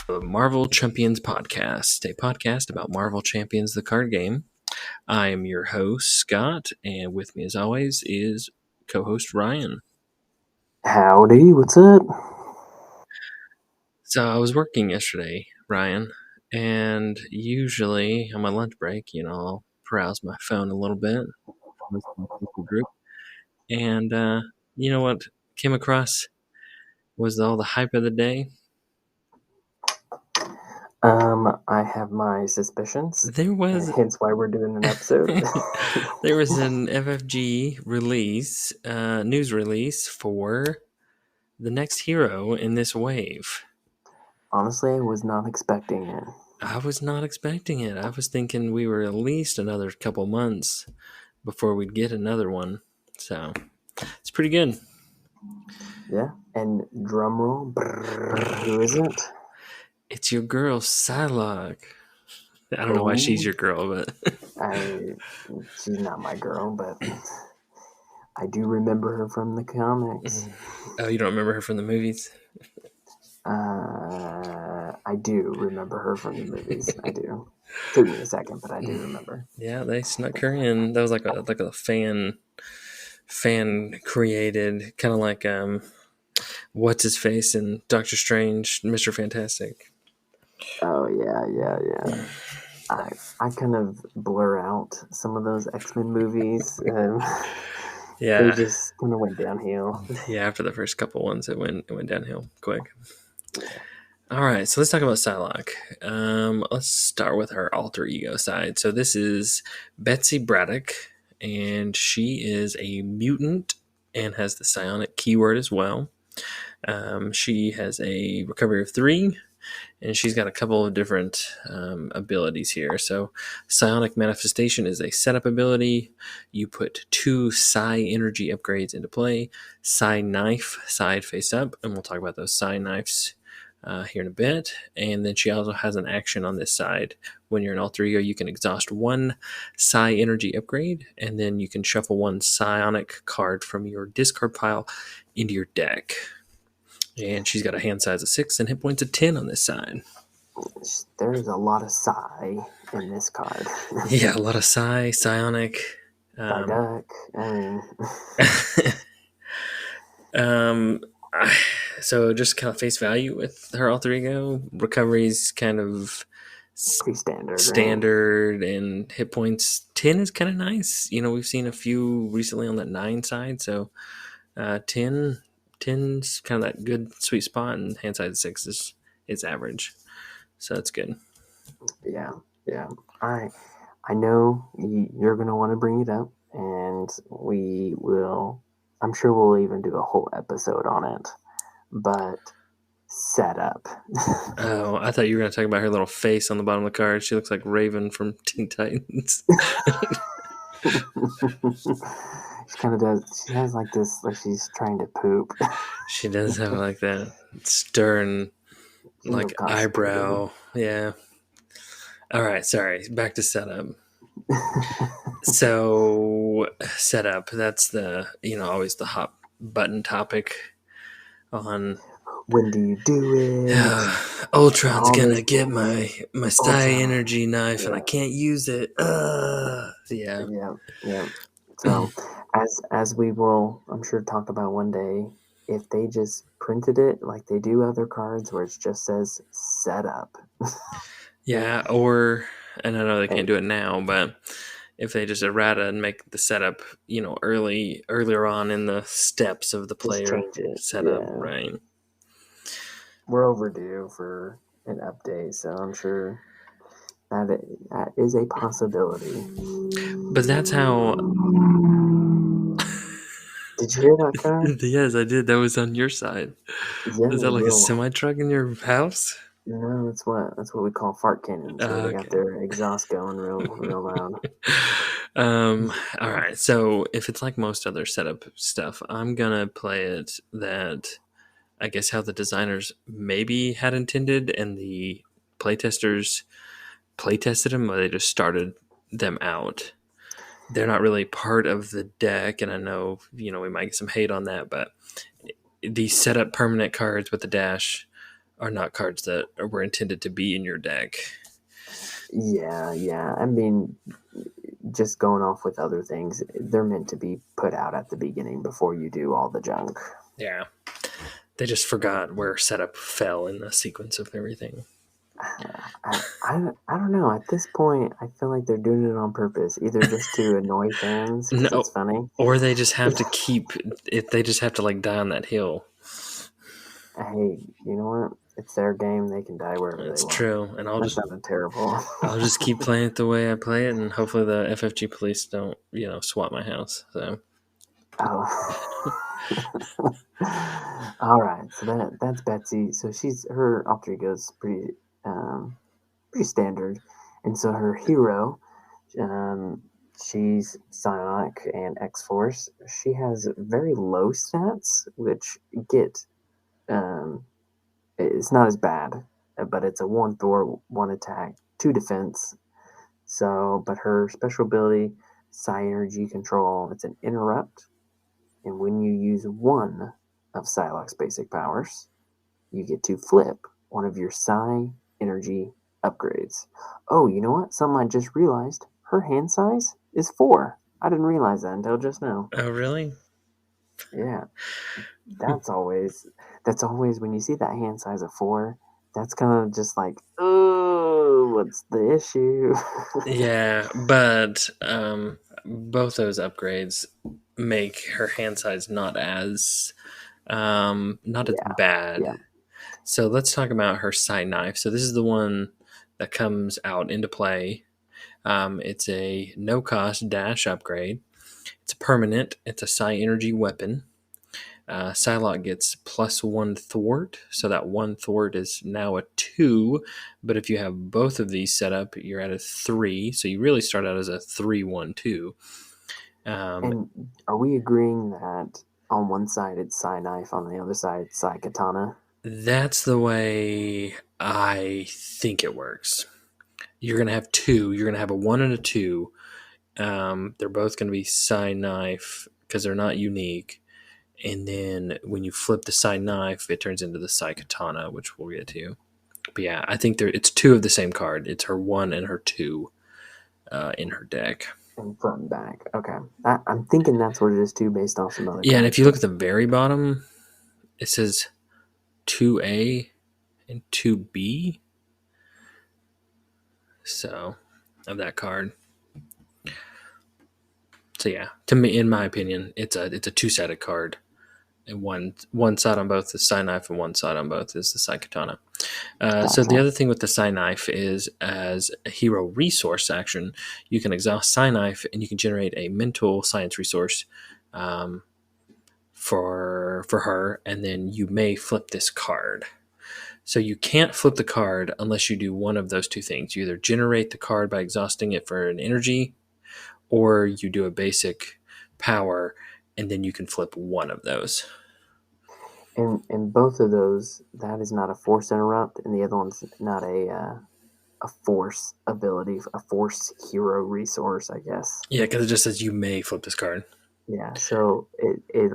The Marvel Champions Podcast, a podcast about Marvel Champions, the card game. I am your host, Scott, and with me, as always, is co-host Ryan. Howdy, what's up? So I was working yesterday, Ryan, and usually on my lunch break, I'll browse my phone a little bit, post in the Facebook group, and you know what came across was all the hype of the day. I have my suspicions. There was Hence why we're doing an episode. There was an FFG release, news release for the next hero in this wave. Honestly, I was not expecting it. I was not expecting it. I was thinking we were at least another couple months before we'd get another one. So it's pretty good. Yeah, and drum roll, who is it? It's your girl, Psylocke. I don't know why she's your girl, but she's not my girl, but I do remember her from the comics. Oh, you don't remember her from the movies? I do remember her from the movies. I do. Took me a second, but I do remember. Yeah, they snuck her in. That was like a fan created, kind of like what's his face in Doctor Strange, Mr. Fantastic. Oh yeah. I kind of blur out some of those X-Men movies. Yeah, they just kind of went downhill. Yeah, after the first couple ones, it went downhill quick. All right, so let's talk about Psylocke. Let's start with her alter ego side. So this is Betsy Braddock, and she is a mutant and has the psionic keyword as well. She has a recovery of 3, and she's got a couple of different abilities here. So psionic manifestation is a setup ability. You put 2 psi energy upgrades into play. Psi knife, side face up, and we'll talk about those psi knives here in a bit. And then she also has an action on this side. When you're an alter ego, you can exhaust 1 psi energy upgrade, and then you can shuffle 1 psionic card from your discard pile into your deck. And she's got a hand size of 6 and hit points of 10 on this side. There's a lot of psi in this card. Yeah, a lot of psionic. Psyduck. So just kind of face value with her alter ego. Recovery's kind of pretty standard, right? And hit points 10 is kind of nice. We've seen a few recently on that 9 side, so 10's kind of that good sweet spot, and hand size 6 is average, so that's good. Yeah. I know you're gonna want to bring it up, and we will. I'm sure we'll even do a whole episode on it, but setup. Oh, I thought you were going to talk about her little face on the bottom of the card. She looks like Raven from Teen Titans. She kind of does. She has like this, like she's trying to poop. She does have like that stern, like eyebrow. Yeah. All right. Sorry. Back to setup. So setup. That's the always the hot button topic on. When do you do it? Ultron's gonna get my psi energy knife, and I can't use it. Yeah. So, as we will, I'm sure, talk about one day, if they just printed it like they do other cards, where it just says setup. Yeah, and I know they can't do it now, but if they just errata and make the setup, earlier on in the steps of the player setup, right? We're overdue for an update, so I'm sure that is a possibility. But that's how. Did you hear that card? Yes, I did. That was on your side. Yeah, is that like a semi truck in your house? No, that's what we call fart cannons. They got their exhaust going real loud. All right. So if it's like most other setup stuff, I'm gonna play it that I guess how the designers maybe had intended, and the playtesters playtested them, or they just started them out. They're not really part of the deck, and I know we might get some hate on that, but these setup permanent cards with the dash are not cards that were intended to be in your deck. Yeah. I mean, just going off with other things, they're meant to be put out at the beginning before you do all the junk. Yeah, they just forgot where setup fell in the sequence of everything. I don't know. At this point, I feel like they're doing it on purpose, either just to annoy fans because it's No, funny. or they just have to keep it. They just have to like die on that hill. Hey, you know what? It's their game. They can die wherever they It's want. true, and That sounded terrible. I'll just keep playing it the way I play it, and hopefully the FFG police don't swat my house. So Oh. All right. So that's Betsy. So her alter ego is um, pretty standard, and so her hero, um, she's Psylocke and X Force. She has very low stats, which get um, it's not as bad, but it's a 1 Thor, 1 attack, 2 defense. So, but her special ability, Psi Energy Control, it's an interrupt, and when you use one of Psylocke's basic powers, you get to flip one of your Psi Energy upgrades. Oh, you know what? Something I just realized. Her hand size is 4. I didn't realize that until just now. oh really? Yeah, that's always that's always when you see that hand size of 4. That's kind of just like, oh, what's the issue? Yeah, but both those upgrades make her hand size not as Yeah, bad. yeah. So let's talk about her side knife. So this is the one that comes out into play. It's a no cost dash upgrade. It's permanent. It's a psi energy weapon. Psylocke gets +1 thwart, so that 1 thwart is now a 2. But if you have both of these set up, you're at a 3. So you really start out as a 3-1-2. And are we agreeing that on one side it's Psi Knife, on the other side it's Psi Katana? That's the way I think it works. You're going to have two. You're going to have a 1 and a 2. They're both going to be psi knife because they're not unique. And then when you flip the psi knife, it turns into the psi katana, which we'll get to. But yeah, I think it's two of the same card. It's her 1 and her 2 in her deck. And front and back. Okay. I'm thinking that's what it is too, based off some other Yeah, and if cards. you look But at the very bottom, it says 2A and 2B. So, of that card. So yeah, to me, in my opinion, it's a two-sided card, and one side on both is Psi Knife, and one side on both is the Psi Katana. So the gotcha. other thing with the Psi Knife is, as a hero resource action, you can exhaust Psi Knife, and you can generate a mental science resource um, for her, and then you may flip this card. So you can't flip the card unless you do one of those two things. You either generate the card by exhausting it for an energy, or you do a basic power, and then you can flip one of those. And both of those, that is not a force interrupt, and the other one's not a force ability, a force hero resource, I guess. Yeah, because it just says you may flip this card. Yeah. So it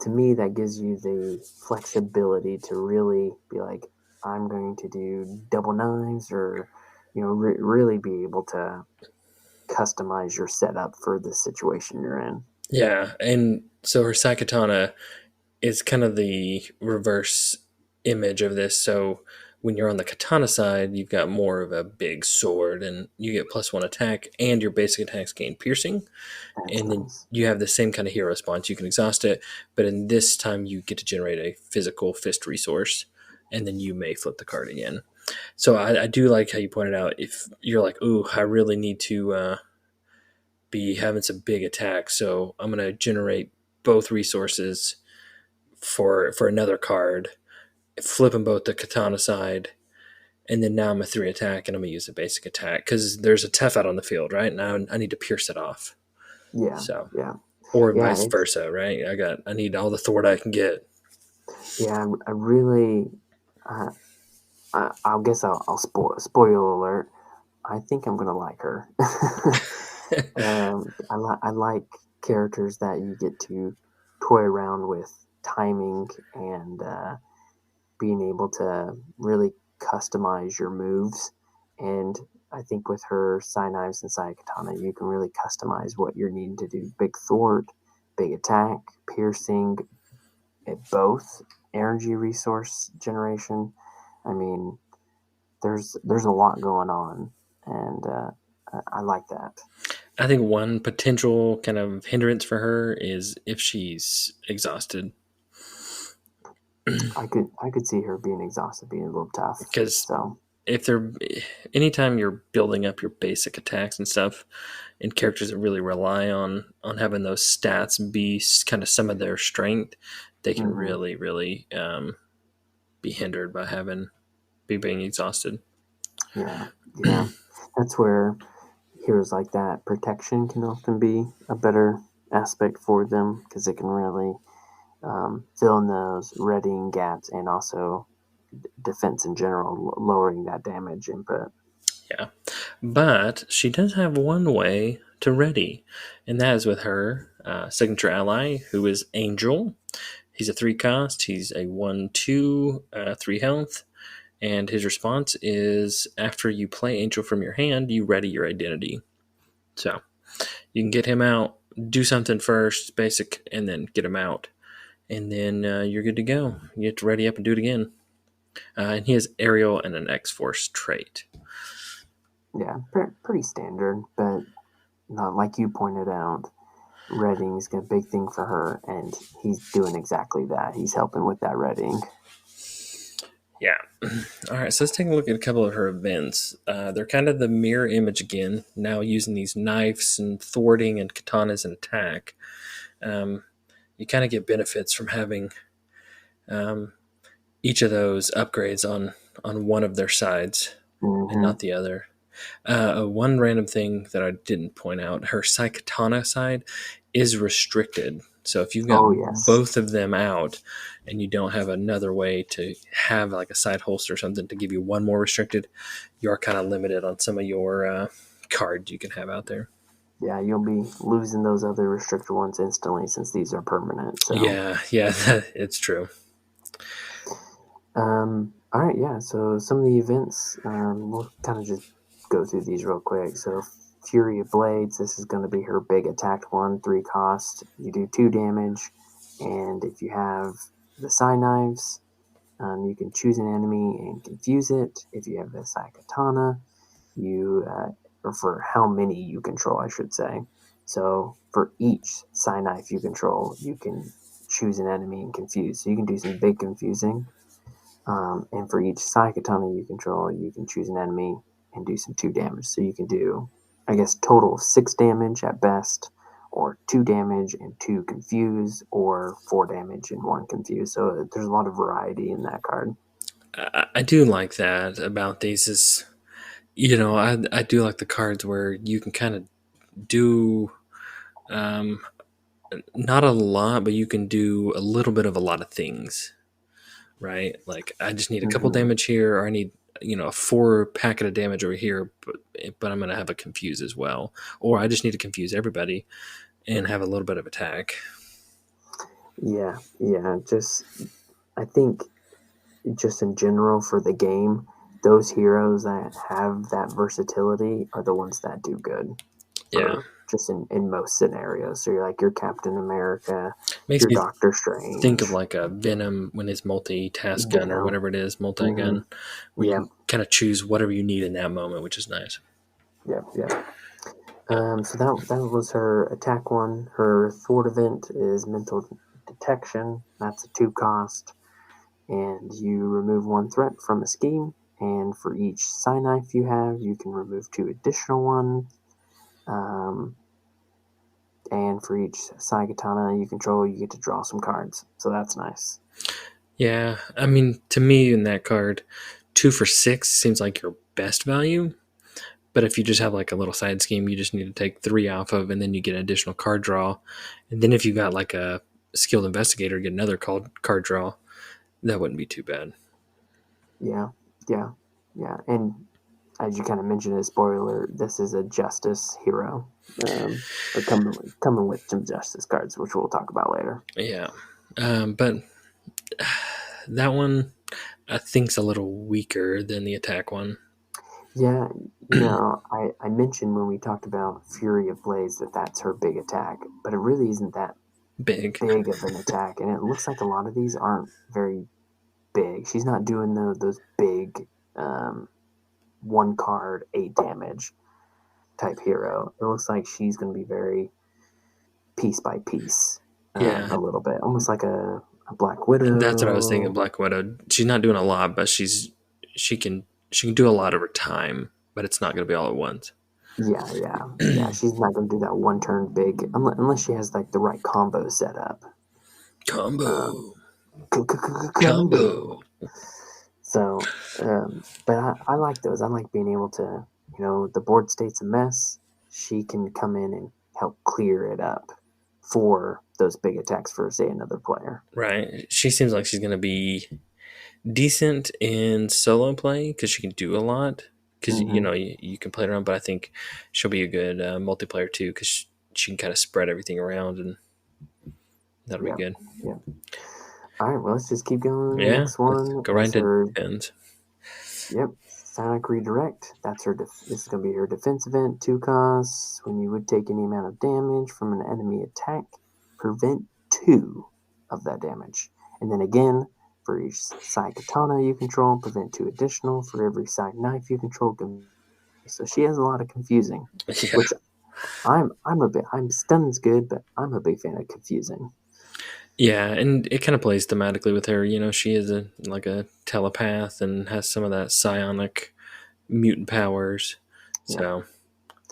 to me that gives you the flexibility to really be like, I'm going to do double knives, or really be able to customize your setup for the situation you're in. Yeah, and so her Sakatana is kind of the reverse image of this. So when you're on the katana side, you've got more of a big sword, and you get +1 attack, and your basic attacks gain piercing. That's And then nice. you have the same kind of hero response. You can exhaust it, but in this time you get to generate a physical fist resource, and then you may flip the card again. So I do like how you pointed out, if you're like, ooh, I really need to be having some big attacks, so I'm going to generate both resources for another card, flip them both to katana side, and then now I'm a 3 attack, and I'm going to use a basic attack because there's a Tef out on the field, right? Now I need to pierce it off. Yeah, So, yeah, or yeah. vice versa, right? I need all the thwart I can get. I really. Uh, I guess I'll spoiler alert. I think I'm gonna like her. I like characters that you get to toy around with timing and being able to really customize your moves. And I think with her Psy Knives and Psy Katana, you can really customize what you're needing to do. Big thwart, big attack, piercing, both energy resource generation. I mean, there's a lot going on, and I like that. I think one potential kind of hindrance for her is if she's exhausted. I could see her being exhausted, being a little tough. Because So if they're anytime you're building up your basic attacks and stuff, and characters that really rely on having those stats be kind of some of their strength, they can mhm. really be hindered by being exhausted. Yeah, yeah, that's where heroes like that protection can often be a better aspect for them because it can really fill in those readying gaps and also defense in general, lowering that damage input. Yeah, but she does have one way to ready, and that is with her signature ally, who is Angel. He's a 3 cost. He's a 1/2, 3 health, and his response is after you play Angel from your hand, you ready your identity. So you can get him out, do something first, basic, and then get him out, and then you're good to go. You get to ready up and do it again. And he has aerial and an X Force trait. Yeah, pretty standard, but not like you pointed out. Reading is a big thing for her, and he's doing exactly that. He's helping with that reading. Yeah. All right. So let's take a look at a couple of her events. They're kind of the mirror image again, now using these knives and thwarting and katanas and attack. Um, you kind of get benefits from having um, each of those upgrades on one of their sides and Hmm. not the other. One random thing that I didn't point out, her Psychotana side is restricted. So if you've got Oh yes, both of them out and you don't have another way to have like a side holster or something to give you one more restricted, you are kind of limited on some of your cards you can have out there. yeah, you'll be losing those other restricted ones instantly since these are permanent. So, Yeah, it's true. all right, yeah. So some of the events, we'll kind of just go through these real quick. So Fury of Blades, this is going to be her big attack one, 3 cost. You do 2 damage, and if you have the Psy Knives, you can choose an enemy and confuse it. If you have the Psy Katana, or for how many you control, I should say. So for each Psy Knife you control, you can choose an enemy and confuse. So you can do some big confusing. And for each Psy Katana you control, you can choose an enemy and do some 2 damage. So you can do, I guess, total of 6 damage at best, or 2 damage and 2 confuse, or 4 damage and 1 confuse. So there's a lot of variety in that card. I do like that about these is, I do like the cards where you can kind of do um, not a lot, but you can do a little bit of a lot of things, right? Like I just need a couple Mm-hmm. damage here, or I need a 4 packet of damage over here, but I'm gonna have a confuse as well, or I just need to confuse everybody and have a little bit of attack. Yeah, yeah. Just I think just in general for the game, those heroes that have that versatility are the ones that do good Yeah, for just in most scenarios. So you're like your Captain America, makes your me Doctor think of Strange, like a Venom when his multi-task gun or Venom. whatever it is, Hmm. multi-gun, where you Yep, can kind of choose whatever you need in that moment, which is nice. yep. Yeah. So that was her attack one. Her thwart event is mental detection. That's a 2 cost, and you remove 1 threat from a scheme. And for each Psy Knife you have, you can remove 2 additional ones. Um, and for each Psy Katana you control, you get to draw some cards. So that's nice. Yeah, I mean, to me in that card, 2 for 6 seems like your best value. But if you just have like a little side scheme, you just need to take 3 off of, and then you get an additional card draw. And then if you got like a skilled investigator, get another card draw. That wouldn't be too bad. Yeah, yeah, yeah. And as you kind of mentioned, a spoiler, this is a justice hero. Or coming with some justice cards, which we'll talk about later. Yeah, but that one, I think's a little weaker than the attack one. Yeah, I mentioned when we talked about Fury of Blaze that that's her big attack, but it really isn't that Big. big of an attack, and it looks like a lot of these aren't very big. She's not doing those big um, one card 8 damage type hero. It looks like she's going to be very piece by piece, Yeah, a little bit, almost like a Black that's what I was thinking. Widow. Black Widow. She's not doing a lot, but she can she can do a lot over time, but it's not going to be all at once. Yeah. She's not going to do that one turn big unless she has like the right combo set up. Um, Combo, combo. combo. So, but I like those. I like being able to, the board state's a mess. She can come in and help clear it up for those big attacks for, say, another player. Right. She seems like she's going to be decent in solo play because she can do a lot. Because Hmm. you can play around, but I think she'll be a good multiplayer too because she can kind of spread everything around, and that'll be Yep. good. Yep. All right. Well, let's just keep going. Yeah, Next let's one go right is into her. defense. Yep. Sonic Redirect. That's her. This is going to be her defense event. 2 costs. When you would take any amount of damage from an enemy attack, prevent 2 of that damage. And then again, for each side katana you control, prevent 2 additional. For every side knife you control. So she has a lot of confusing, Yeah, which I'm stunned's good, but I'm a big fan of confusing. yeah, and it kind of plays thematically with her. She is a telepath and has some of that psionic mutant powers, Yeah.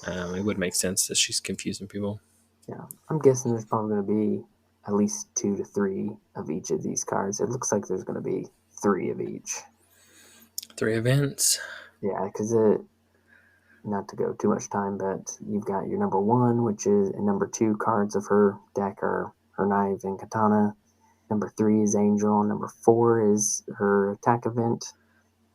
so it would make sense that she's confusing people. Yeah, I'm guessing there's probably going to be at least 2 to 3 of each of these cards. It looks like there's going to be 3 of each. 3 events. Yeah, because not to go too much time, but you've got your number 1, which is, and number 2 cards of her deck are her knife and katana. Number 3 is Angel. Number 4 is her attack event.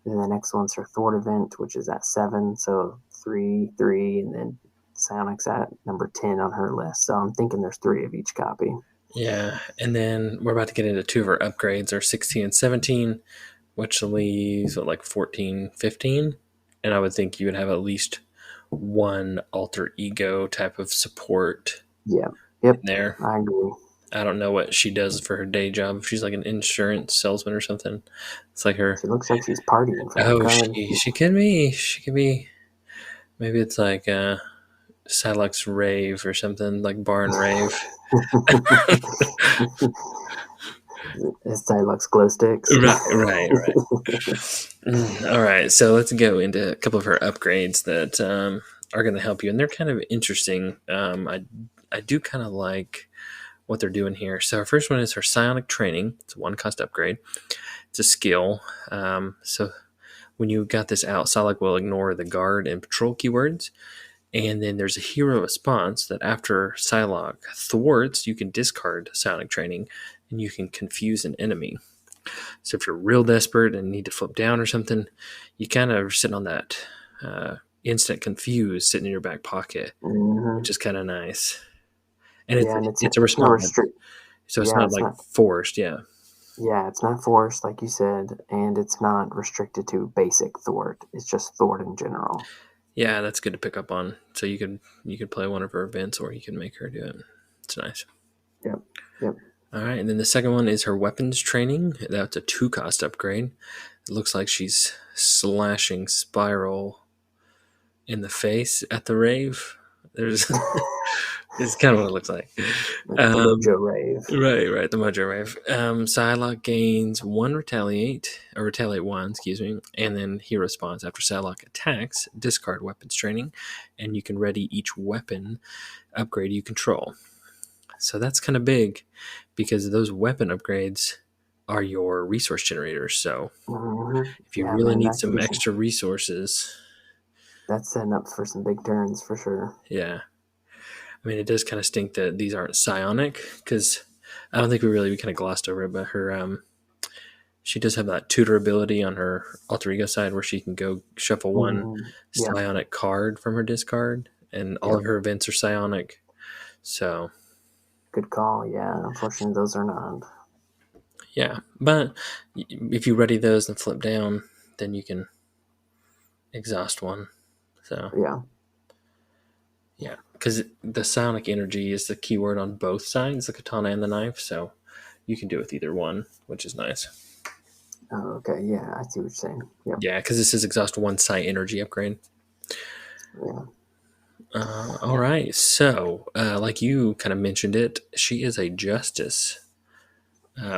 And then the next one's her thwart event, which is at 7. So 3, 3, and then Psionic's at number 10 on her list. So I'm thinking there's 3 of each copy. Yeah, and then we're about to get into two of our upgrades, our 16 and 17, which leaves like 14, 15. And I would think you would have at least one alter ego type of support Yeah. in Yep. there. I agree. I don't know what she does for her day job. If she's like an insurance salesman or something. It's like her. She looks like she's partying for that Oh, card. she could be. She could be. Maybe it's like Psylocke's rave or something, like bar and rave. His Psylocke's glow sticks. Right. All right, so let's go into a couple of her upgrades that are going to help you, and they're kind of interesting. I do kind of like what they're doing here. So our first one is her psionic training. It's a 1 cost upgrade. It's a skill. So when you got this out, Psylocke will ignore the guard and patrol keywords. And then there's a hero response that after Psylocke thwarts, you can discard psionic training and you can confuse an enemy. So if you're real desperate and need to flip down or something, you kind of are sitting on that instant confuse sitting in your back pocket, Hmm. which is kind of nice. And Yeah, and it's a it's not response, restrict. so it's Yeah, not it's like not. forced. Yeah, Yeah, it's not forced, like you said, and it's not restricted to basic thwart. It's just thwart in general. yeah, that's good to pick up on. So you could play one of her events, or you can make her do it. It's nice. Yep. Yep. All right, and then the second one is her weapons training. That's a 2 cost upgrade. It looks like she's slashing Spiral in the face at the rave. There's it's kind of what it looks like. The Um, Mojo Rave. right, the Mojo Rave. Psylocke gains 1 retaliate 1, excuse me, and then he responds after Psylocke attacks, discard weapons training, and you can ready each weapon upgrade you control. So that's kind of big because those weapon upgrades are your resource generators. So Hmm. if you Yeah, really man, need that could some be some. extra resources, That's setting up for some big turns for sure. yeah. I mean, it does kind of stink that these aren't psionic because I don't think we kind of glossed over it, but her she does have that tutor ability on her alter ego side where she can go shuffle one Hmm. Yep. psionic card from her discard, and all Yep. of her events are psionic. So Good call. Yeah, unfortunately, those are not. Yeah, but if you ready those and flip down, then you can exhaust one. So Yeah. yeah, because the psionic energy is the keyword on both sides, the katana and the knife. So you can do it with either one, which is nice. Oh, okay. Yeah, I see what you're saying. Yep. Yeah, because this is exhaust one site energy upgrade. Yeah. All right, so like you kind of mentioned it, she is a justice.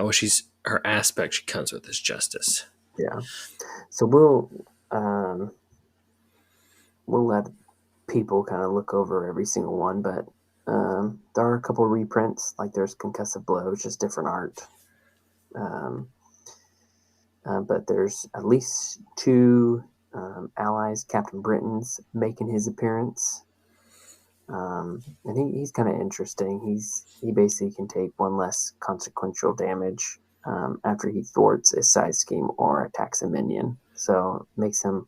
Well, she's her aspect she comes with is justice. Yeah. So um we'll let people kind of look over every single one, but there are a couple reprints. Like there's Concussive Blows, just different art. Um, but there's at least two allies. Captain Britain's making his appearance, and he's kind of interesting. He basically can take one less consequential damage after he thwarts a side scheme or attacks a minion. So makes him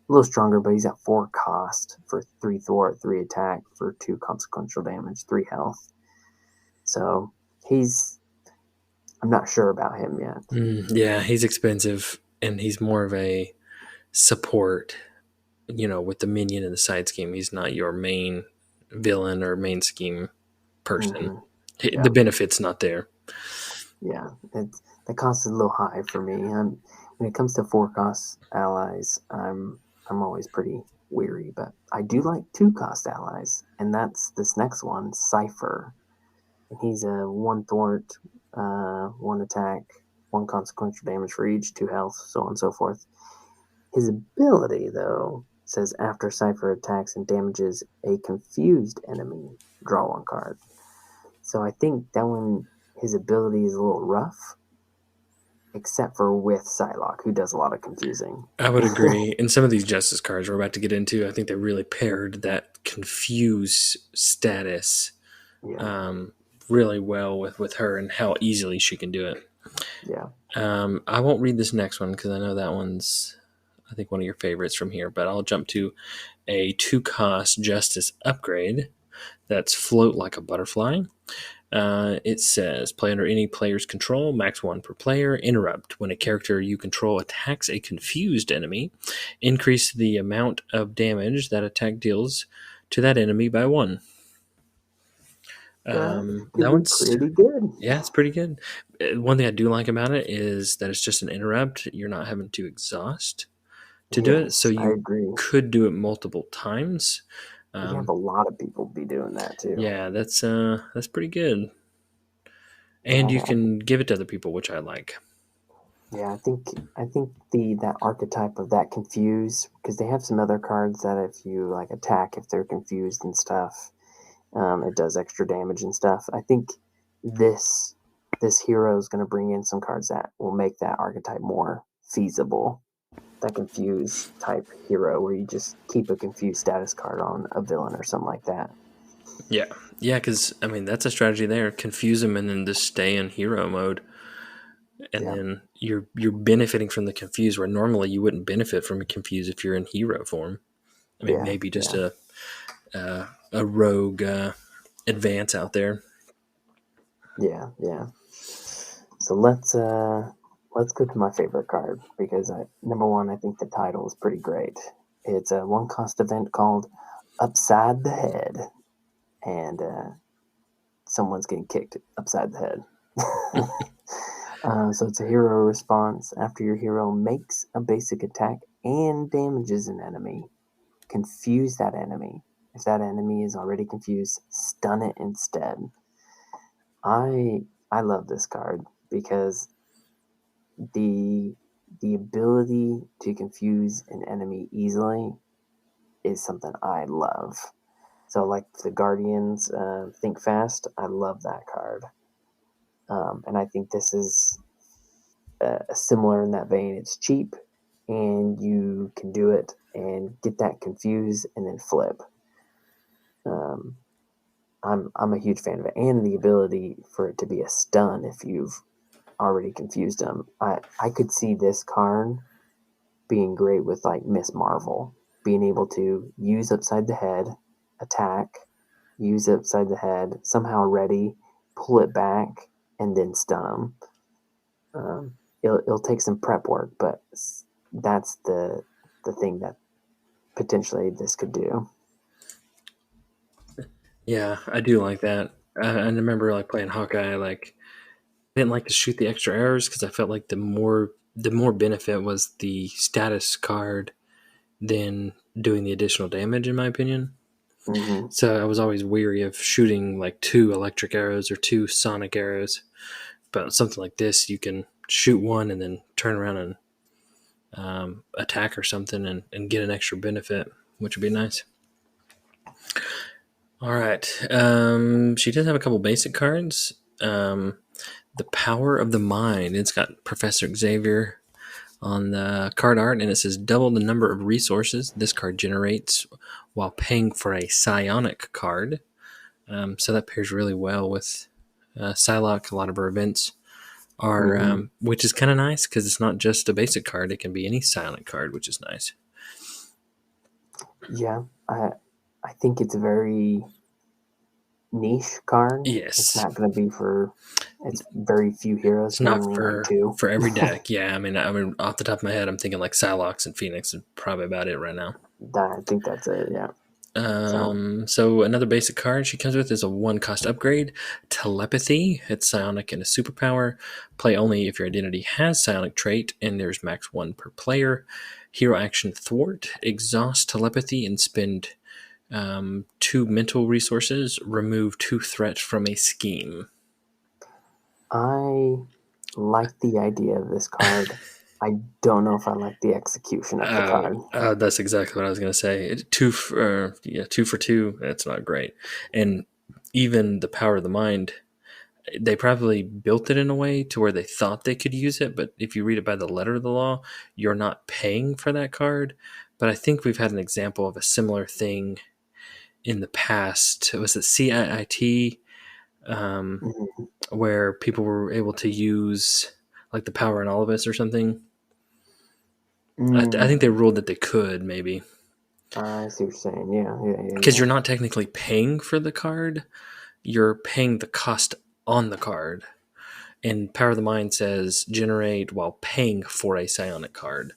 a little stronger, but he's at 4 cost for 3 thwart, 3 attack for 2 consequential damage, 3 health. So he's I'm not sure about him yet. Yeah, he's expensive, and he's more of a support. With the minion and the side scheme, he's not your main villain or main scheme person. Hmm. The Yeah, benefit's not there. yeah. The cost is a little high for me. When it comes to 4 cost allies, I'm always pretty weary, but I do like 2 cost allies, and that's this next one, Cipher. And he's a 1 thwart, 1 attack, 1 consequential damage for each, 2 health, so on and so forth. His ability, though, says after Cypher attacks and damages a confused enemy, draw 1 card. So I think that one, his ability is a little rough, except for with Psylocke, who does a lot of confusing. I would agree. In some of these justice cards we're about to get into, I think they really paired that confuse status Yeah, um, really well with her and how easily she can do it. yeah, I won't read this next one because I know that one's, I think, one of your favorites from here, but I'll jump to a 2 cost justice upgrade that's Float Like a Butterfly. It says play under any player's control, max 1 per player. Interrupt. When a character you control attacks a confused enemy, increase the amount of damage that attack deals to that enemy by 1. that could That be one's, pretty good. yeah, it's pretty good. One thing I do like about it is that it's just an interrupt. You're not having to exhaust to do it, so Yes, I you agree. could do it multiple times. You have Um, a lot of people be doing that too. yeah, that's pretty good, and you Yeah, can give it to other people, which I like. yeah, I think the that archetype of that confuse, because they have some other cards that if you like attack if they're confused and stuff, it does extra damage and stuff. I think this this hero is going to bring in some cards that will make that archetype more feasible. That confuse type hero where you just keep a confused status card on a villain or something like that. Yeah, yeah, because I mean that's a strategy there. Confuse them and then just stay in hero mode, and Yeah, then you're benefiting from the confuse where normally you wouldn't benefit from a confuse if you're in hero form. I mean, yeah, maybe just yeah, a rogue advance out there. yeah. So let's go to my favorite card because number one, I think the title is pretty great. It's a 1 cost event called Upside the Head, and someone's getting kicked upside the head. So it's a hero response. After your hero makes a basic attack and damages an enemy, confuse that enemy. If that enemy is already confused, stun it instead. I love this card because the the ability to confuse an enemy easily is something I love. So like the Guardians, Think Fast. I love that card, and I think this is similar in that vein. It's cheap, and you can do it and get that confused and then flip. Um, I'm a huge fan of it, and the ability for it to be a stun if you've already confused them. I could see this card being great with like Miss Marvel, being able to use upside the head, attack, use upside the head, somehow ready, pull it back, and then stun them. It'll take some prep work, but that's the thing that potentially this could do. Yeah, I do like that. I remember like playing Hawkeye. Like, I didn't like to shoot the extra arrows because I felt like the more benefit was the status card than doing the additional damage, in my opinion. Hmm. So I was always weary of shooting like 2 electric arrows or 2 sonic arrows. But something like this, you can shoot one and then turn around and attack or something and get an extra benefit, which would be nice. All right. She does have a couple basic cards. The Power of the Mind. It's got Professor Xavier on the card art, and it says double the number of resources this card generates while paying for a psionic card. So that pairs really well with Psylocke. A lot of her events are, Hmm. which is kind of nice because it's not just a basic card; it can be any psionic card, which is nice. Yeah, I think it's a very niche card. It's Yes, not going to be for. It's very few heroes, it's not mainly like for two. every deck. Yeah, I mean, off the top of my head, I'm thinking like Psylocke and Phoenix is probably about it right now. I think that's it. Yeah. So So another basic card she comes with is a 1 cost upgrade, Telepathy. It's psionic and a superpower. Play only if your identity has psionic trait, and there's max 1 per player. Hero action Thwart. Exhaust Telepathy and spend 2 mental resources. Remove 2 threats from a scheme. I like the idea of this card. I don't know if I like the execution of the card. That's exactly what I was going to say. Yeah, 2 for 2. That's not great. And even the Power of the Mind, they probably built it in a way to where they thought they could use it, but if you read it by the letter of the law, you're not paying for that card. But I think we've had an example of a similar thing in the past. Was it CIIT, um, Mhm. where people were able to use like the power in all of us or something? I think they Mm, ruled that they could, maybe, I see what you're saying. Yeah, yeah, yeah, because yeah. you're not technically paying for the card, you're paying the cost on the card. And Power of the Mind says generate while paying for a psionic card.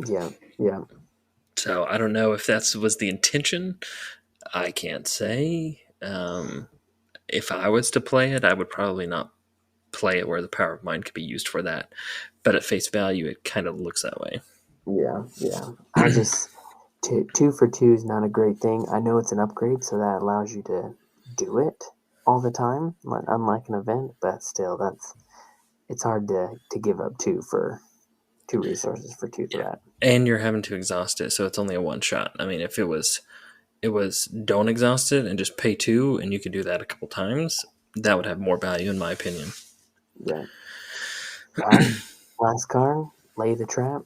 Yeah, yeah, So I don't know if that was the intention. I can't say. If I was to play it, I would probably not play it where the Power of Mind could be used for that. But at face value, it kind of looks that way. yeah, yeah. I just two for two is not a great thing. I know it's an upgrade, so that allows you to do it all the time, unlike an event. But still, that's it's hard to give up two for two resources for two Yeah, threat. and you're having to exhaust it, so it's only a 1 shot. I mean, if it was don't exhaust it and just pay 2, and you could do that a couple times, that would have more value in my opinion. Yeah. All right. Last card, lay the trap.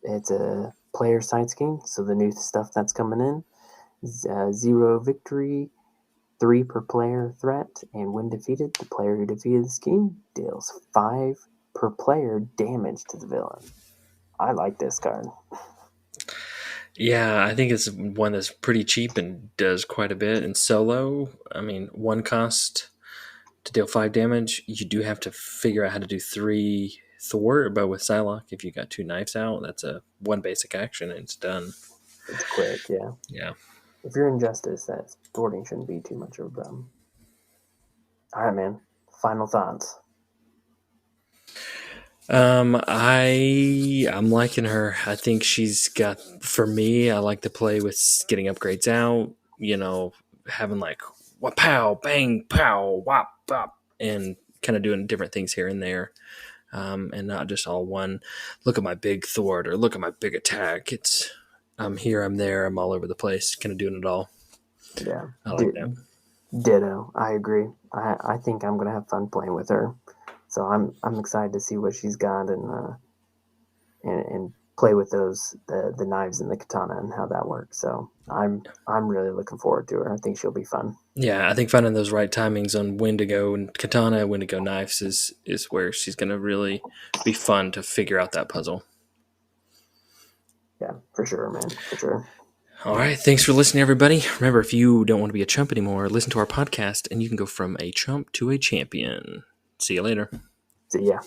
It's a player side scheme, so the new stuff that's coming in is zero victory, three per player threat, and when defeated, the player who defeated the scheme deals five per player damage to the villain. I like this card. Yeah, I think it's one that's pretty cheap and does quite a bit. And solo, I mean, 1 cost to deal 5 damage. You do have to figure out how to do 3 thwart, but with Psylocke, if you got 2 knives out, that's a 1 basic action and it's done. It's quick, yeah. Yeah. If you're in Justice, that thwarting shouldn't be too much of a problem. All right, man. Final thoughts. I'm liking her. I think she's got, for me, I like to play with getting upgrades out, having like pow, bang, pow, wop, wop, and kind of doing different things here and there. And not just all one. Look at my big thwart or look at my big attack. I'm here, I'm there, I'm all over the place, kind of doing it all. Yeah. I like that. Ditto. I agree. I think I'm gonna have fun playing with her. So I'm excited to see what she's got and play with the knives and the katana and how that works. So I'm really looking forward to her. I think she'll be fun. Yeah, I think finding those right timings on when to go and katana, when to go knives is where she's gonna really be fun to figure out that puzzle. Yeah, for sure, man. For sure. All right, thanks for listening, everybody. Remember, if you don't want to be a chump anymore, listen to our podcast, and you can go from a chump to a champion. See you later. See ya.